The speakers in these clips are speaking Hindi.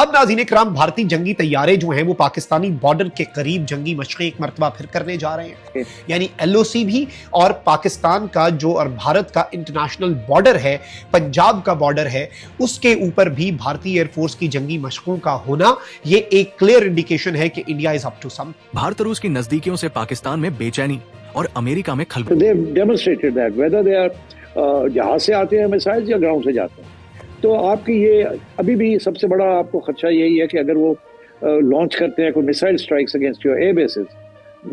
अब नाज़रीन इकराम, भारतीय जंगी तैयारे जो हैं वो पाकिस्तानी बॉर्डर के करीब जंगी मशक़ें एक मरतबा फिर करने जा रहे हैं। यानी LOC भी, और पाकिस्तान का जो और भारत का इंटरनेशनल बॉर्डर है, पंजाब का बॉर्डर है, उसके ऊपर भी भारतीय एयरफोर्स की जंगी मशक़ों का होना ये एक क्लियर इंडिकेशन है कि India is up to some. Bharat रूस की नजदीकियों से पाकिस्तान में बेचैनी और अमेरिका में खलबली। They have demonstrated that whether they are जहाज से आते हैं मिसाइल्स या ग्राउंड से जाते हैं। तो आपकी ये अभी भी सबसे बड़ा आपको खदशा यही है कि अगर वो लॉन्च करते हैं कोई missile strikes against your air basis,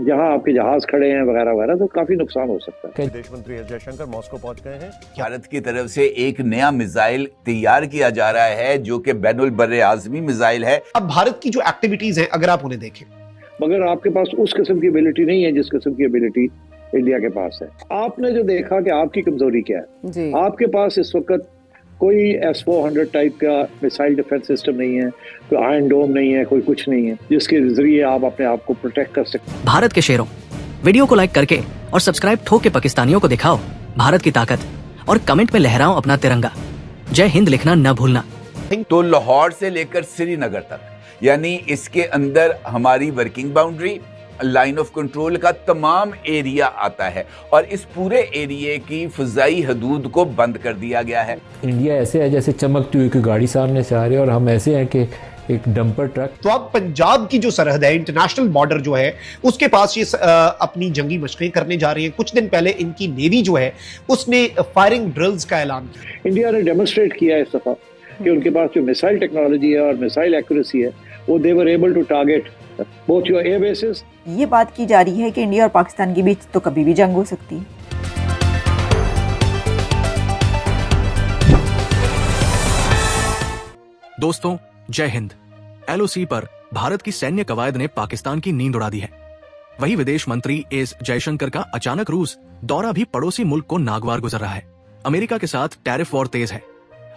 जहां आपके जहाज खड़े हैं वगैरह वगैरह, तो काफी नुकसान हो सकता है। विदेश मंत्री एस जयशंकर मॉस्को पहुंच गए हैं। भारत की तरफ से एक नया मिसाइल तैयार किया जा रहा है जो कि बैनुल बर्रे आज़मी मिसाइल है। अब भारत की जो एक्टिविटीज हैं अगर आप उन्हें देखें, मगर आपके पास उस किस्म की एबिलिटी नहीं है जिस किस्म की एबिलिटी इंडिया के पास है। आपने जो देखा कि आपकी कमजोरी क्या है जी। आपके पास इस वक्त कोई S-400 टाइप का मिसाइल डिफेंस सिस्टम नहीं है, कोई आयरन डोम नहीं है, कोई कुछ नहीं है जिसके जरिए आप अपने आप को प्रोटेक्ट कर सकते। भारत के शेरों, वीडियो को लाइक करके और सब्सक्राइब ठोक के पाकिस्तानियों को दिखाओ भारत की ताकत, और कमेंट में लहराओ अपना तिरंगा। जय हिंद लिखना न भूलना। तो लाहौर से लेकर श्रीनगर तक, यानी इसके अंदर हमारी working boundary, line of control का तमाम एरिया आता है, और इस पूरे एरिया की फ़िज़ाई हदूद को बंद कर दिया गया है। इंडिया ऐसे है जैसे चमकती हुई कोई गाड़ी सामने से आ रही है, और हम ऐसे हैं कि एक डंपर ट्रक। तो अब पंजाब की जो सरहद है, इंटरनेशनल बॉर्डर जो है, उसके पास ये अपनी जंगी मशक़ें करने जा रही है। कुछ दिन पहले इनकी नेवी जो है उसने फायरिंग ड्रिल्स का ऐलान किया। इंडिया ने डेमोन्स्ट्रेट किया इस दफा कि उनके पास जो मिसाइल टेक्नोलॉजी है और मिसाइल एक्यूरेसी है, वो they were able to target both your air bases. ये बात की जा रही है कि इंडिया और पाकिस्तान के बीच तो कभी भी जंग हो सकती है। दोस्तों, जय हिंद। LOC पर भारत की सैन्य कवायद ने पाकिस्तान की नींद उड़ा दी है। वही विदेश मंत्री एस जयशंकर का अचानक रूस दौरा भी पड़ोसी मुल्क को नागवार गुजर रहा है। अमेरिका के साथ टैरिफ वॉर तेज है,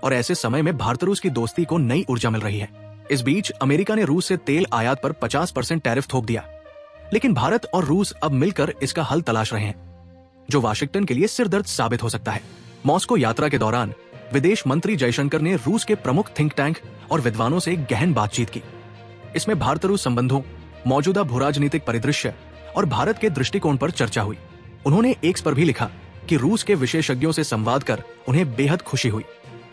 और ऐसे समय में भारत रूस की दोस्ती को नई ऊर्जा मिल रही है। इस बीच अमेरिका ने रूस से तेल आयात पर 50% टैरिफ थोप दिया, लेकिन भारत और रूस अब मिलकर इसका हल तलाश रहे हैं, जो वाशिंगटन के लिए सिरदर्द साबित हो सकता है। मॉस्को यात्रा के दौरान विदेश मंत्री जयशंकर ने रूस के प्रमुख थिंक टैंक और विद्वानों से गहन बातचीत की। इसमें भारत रूस संबंधों, मौजूदा भूराजनीतिक परिदृश्य और भारत के दृष्टिकोण पर चर्चा हुई। उन्होंने एक्स पर भी लिखा कि रूस के विशेषज्ञों से संवाद कर उन्हें बेहद खुशी हुई।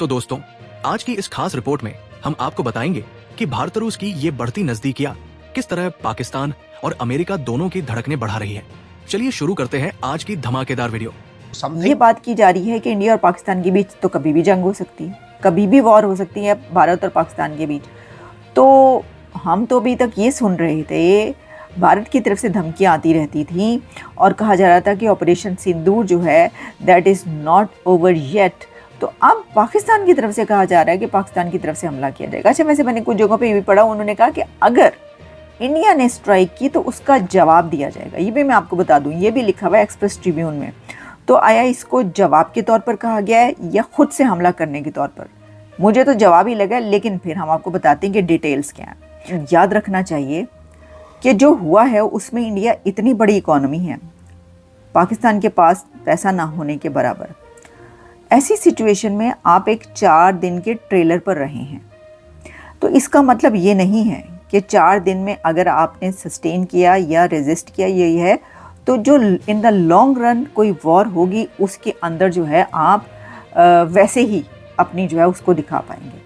तो दोस्तों, आज की इस खास रिपोर्ट में हम आपको बताएंगे कि भारत रूस की ये बढ़ती नजदीकियां किस तरह पाकिस्तान और अमेरिका दोनों की धड़कनें बढ़ा रही है। चलिए शुरू करते हैं आज की धमाकेदार वीडियो। ये बात की जा रही है कि इंडिया और पाकिस्तान के बीच तो कभी भी जंग हो सकती है, कभी भी वॉर हो सकती है भारत और पाकिस्तान के बीच। तो हम तो अभी तक ये सुन रहे थे, भारत की तरफ से धमकियां आती रहती थी और कहा जा रहा था कि ऑपरेशन सिंदूर जो है that is not over yet. तो अब पाकिस्तान की तरफ से कहा जा रहा है कि पाकिस्तान की तरफ से हमला किया जाएगा। अच्छा, वैसे मैंने कुछ जगहों पे ये भी पढ़ा, उन्होंने कहा कि अगर इंडिया ने स्ट्राइक की तो उसका जवाब दिया जाएगा। ये भी मैं आपको बता दूं, ये भी लिखा हुआ है एक्सप्रेस ट्रिब्यून में। तो आया इसको जवाब के तौर पर कहा गया है या खुद से हमला करने के तौर पर? मुझे तो जवाब ही लगा, लेकिन फिर हम आपको बताते हैं कि डिटेल्स क्या हैं। याद रखना चाहिए कि जो हुआ है उसमें इंडिया इतनी बड़ी इकॉनमी है, पाकिस्तान के पास पैसा ना होने के बराबर। ऐसी सिचुएशन में आप एक 4 दिन के ट्रेलर पर रहे हैं, तो इसका मतलब ये नहीं है कि 4 दिन में अगर आपने सस्टेन किया या रेजिस्ट किया, यही है तो जो इन द लॉन्ग रन कोई वॉर होगी उसके अंदर जो है आप वैसे ही अपनी जो है उसको दिखा पाएंगे।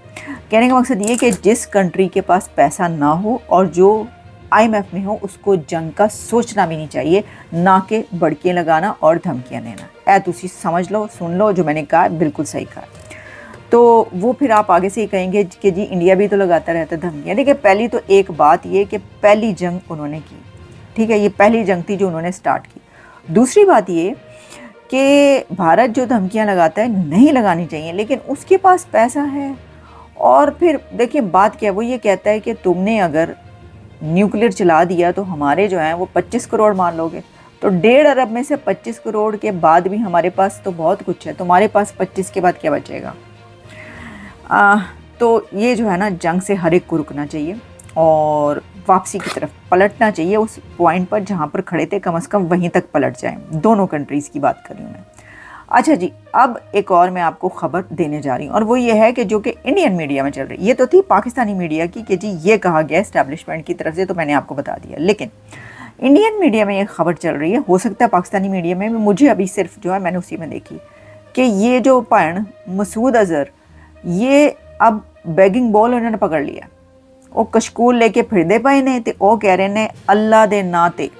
कहने का मकसद ये कि जिस कंट्री के पास पैसा ना हो और जो IMF में हो, उसको जंग का सोचना भी नहीं चाहिए, ना कि बड़कियाँ लगाना और धमकियाँ देना। तुसी समझ लो, सुन लो, जो मैंने कहा बिल्कुल सही कहा। तो वो फिर आप आगे से ही कहेंगे कि जी इंडिया भी तो लगाता रहता धमकियाँ। देखिए, पहली तो एक बात ये कि पहली जंग उन्होंने की, ठीक है, ये पहली जंग थी जो उन्होंने स्टार्ट की। दूसरी बात ये कि भारत जो धमकियाँ लगाता है नहीं लगानी चाहिए, लेकिन उसके पास पैसा है। और फिर देखिए बात क्या है, वो ये कहता है कि तुमने अगर न्यूक्लियर चला दिया तो हमारे जो हैं वो 25 करोड़ मान लोगे, तो 1.5 अरब में से 25 करोड़ के बाद भी हमारे पास तो बहुत कुछ है, तुम्हारे पास 25 के बाद क्या बचेगा? तो ये जो है ना, जंग से हर एक को रुकना चाहिए और वापसी की तरफ पलटना चाहिए। उस पॉइंट पर जहाँ पर खड़े थे कम से कम वहीं तक पलट जाएं। दोनों कंट्रीज़ की बात कर रही हूँ मैं। अच्छा जी, अब एक और मैं आपको खबर देने जा रही हूँ और वो ये है कि जो कि इंडियन मीडिया में चल रही है। ये तो थी पाकिस्तानी मीडिया की कि जी ये कहा गया एस्टैब्लिशमेंट की तरफ से, तो मैंने आपको बता दिया। लेकिन इंडियन मीडिया में ये खबर चल रही है, हो सकता है पाकिस्तानी मीडिया में, मुझे अभी सिर्फ जो है मैंने उसी में देखी कि ये जो पण मसूद अज़हर, ये अब बैगिंग बॉल उन्होंने पकड़ लिया। वो कशकूल लेके फिरदे पे ने ते वो कह रहे ने अल्लाह दे नां ते,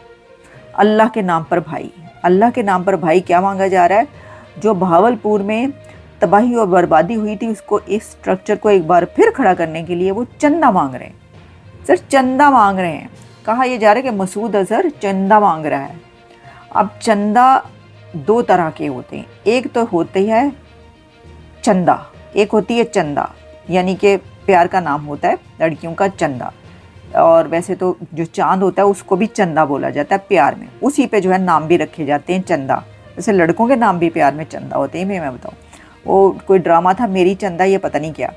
अल्लाह के नाम पर भाई, अल्लाह के नाम पर भाई क्या मांगा जा रहा है? जो भावलपुर में तबाही और बर्बादी हुई थी, उसको इस स्ट्रक्चर को एक बार फिर खड़ा करने के लिए वो चंदा मांग रहे हैं। सर चंदा मांग रहे हैं। कहा यह जा रहा है कि मसूद अज़हर चंदा मांग रहा है। अब चंदा दो तरह के होते हैं, एक तो होती है चंदा, एक होती है चंदा, यानी कि प्यार का नाम होता है लड़कियों का चंदा, और वैसे तो जो चांद होता है उसको भी चंदा बोला जाता है प्यार में, उसी पे जो है नाम भी रखे जाते हैं चंदा। जैसे लड़कों के नाम भी प्यार में चंदा होते हैं। मैं बताऊँ, वो कोई ड्रामा था मेरी चंदा, ये पता नहीं क्या,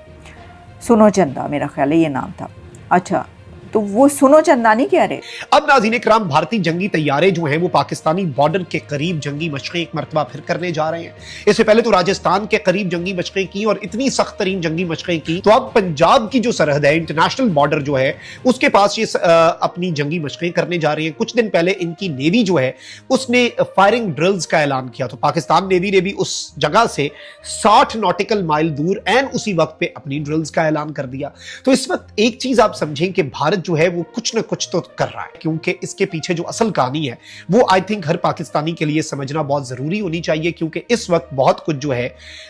सुनो चंदा मेरा ख्याल है ये नाम था। अच्छा, तो वो सुनो चंदा नहीं कह रहे। अब नाज़रीन इकराम, भारतीय जंगी तैयारे जो हैं वो पाकिस्तानी बॉर्डर के करीब जंगी मशक़ें एक मरतबा फिर करने जा रहे हैं। इससे पहले तो राजस्थान के करीब जंगी मशक़ें की और इतनी सख्त तरीन जंगी मशक़ें की, तो अब पंजाब की जो सरहद है, इंटरनेशनल बॉर्डर जो है, उसके पास ये अपनी जंगी मशक़ें करने जा रही हैं। कुछ दिन पहले इनकी नेवी जो है उसने फायरिंग ड्रिल्स का ऐलान किया, तो पाकिस्तान नेवी ने भी उस जगह से 60 नॉटिकल माइल दूर एंड उसी वक्त पे अपनी ड्रिल्स का ऐलान कर दिया। तो इस वक्त एक चीज आप समझें कि भारत जो है वो कुछ ना कुछ तो कर रहा है, क्योंकि इसके पीछे जो असल कहानी है वो आई थिंक हर पाकिस्तानी के लिए समझना बहुत जरूरी होनी चाहिए, क्योंकि इस वक्त बहुत कुछ जो है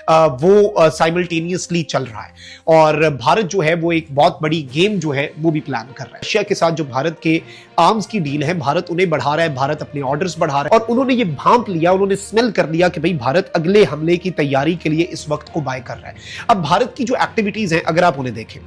वो साइमल्टेनियसली चल रहा है और भारत जो है वो एक बहुत बड़ी गेम जो है वो भी प्लान कर रहा है। रशिया के साथ जो भारत के आर्म्स की डील है, भारत उन्हें बढ़ा रहा है, भारत अपने ऑर्डर्स बढ़ा रहा है और उन्होंने ये भांप लिया, उन्होंने स्मेल कर लिया कि भाई भारत अगले हमले की तैयारी के लिए इस वक्त को बाय कर रहा है। अब भारत की जो एक्टिविटीज हैं अगर आप उन्हें देखें,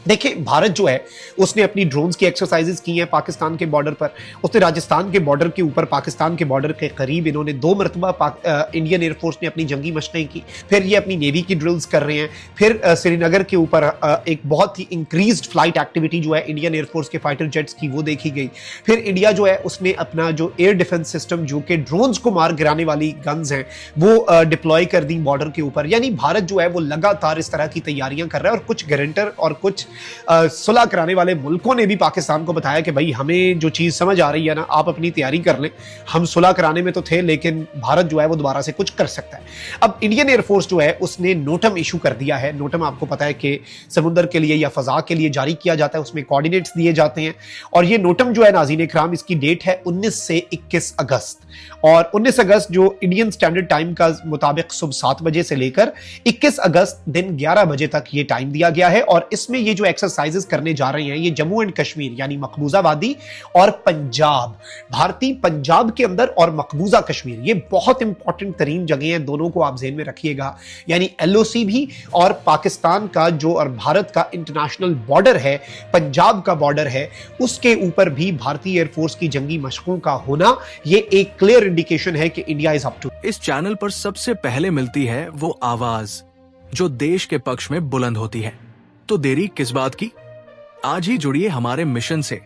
देखिए भारत जो है उसने अपनी ड्रोन्स की एक्सरसाइजेस की हैं पाकिस्तान के बॉर्डर पर। उसने राजस्थान के बॉर्डर के ऊपर, पाकिस्तान के बॉर्डर के करीब इन्होंने 2 मरतबा इंडियन एयरफोर्स ने अपनी जंगी मशक़ें की। फिर ये अपनी नेवी की ड्रिल्स कर रहे हैं। फिर श्रीनगर के ऊपर एक बहुत ही इंक्रीज्ड फ्लाइट एक्टिविटी जो है इंडियन एयरफोर्स के फाइटर जेट्स की वो देखी गई। फिर इंडिया जो है उसने अपना जो एयर डिफेंस सिस्टम, जो कि ड्रोन्स को मार गिराने वाली गन्स हैं, वो डिप्लॉय कर दी बॉर्डर के ऊपर। यानी भारत जो है वो लगातार इस तरह की तैयारियां कर रहा है और कुछ गारंटर और कुछ सुलह कराने वाले मुल्कों ने भी पाकिस्तान को बताया कि भाई हमें जो चीज समझ आ रही है ना, आप अपनी तैयारी कर लें, हम सुलह कराने में तो थे लेकिन भारत जो है वो दोबारा से कुछ कर सकता है। अब इंडियन एयरफोर्स जो है उसने नोटम इशू कर दिया है। नोटम आपको पता है कि समुद्र के लिए या फजा के लिए जारी किया जाता है, उसमें कोऑर्डिनेट्स दिए जाते हैं और ये नोटम जो है नाज़रीन इकराम, इसकी डेट है 19 से 21 अगस्त और 19 अगस्त जो इंडियन स्टैंडर्ड टाइम का मुताबिक सुबह 7 बजे से लेकर 21 अगस्त दिन 11 बजे तक ये टाइम दिया गया है और इसमें ये जो एक्सरसाइजेस करने जा रहे हैं ये जम्मू एंड कश्मीर यानी मकबूजा वादी और पंजाब, भारतीय पंजाब के अंदर और मकबूजा कश्मीर, ये बहुत इंपॉर्टेंट तरीन जगह हैं, दोनों को आप ज़हन में रखिएगा। यानी एलओसी भी और पाकिस्तान का जो और भारत का इंटरनेशनल बॉर्डर है, पंजाब का बॉर्डर है, उसके ऊपर भी भारतीय एयरफोर्स की जंगी मशकों का होना ये एक क्लियर इंडिकेशन है कि इंडिया इज अप टू। इस चैनल पर सबसे पहले मिलती है वो आवाज जो देश के पक्ष में बुलंद होती है, तो देरी किस बात की? आज ही जुड़िए हमारे मिशन से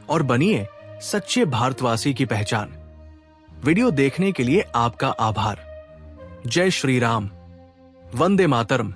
और बनिए सच्चे भारतवासी की पहचान। वीडियो देखने के लिए आपका आभार। जय श्री राम, वंदे मातरम।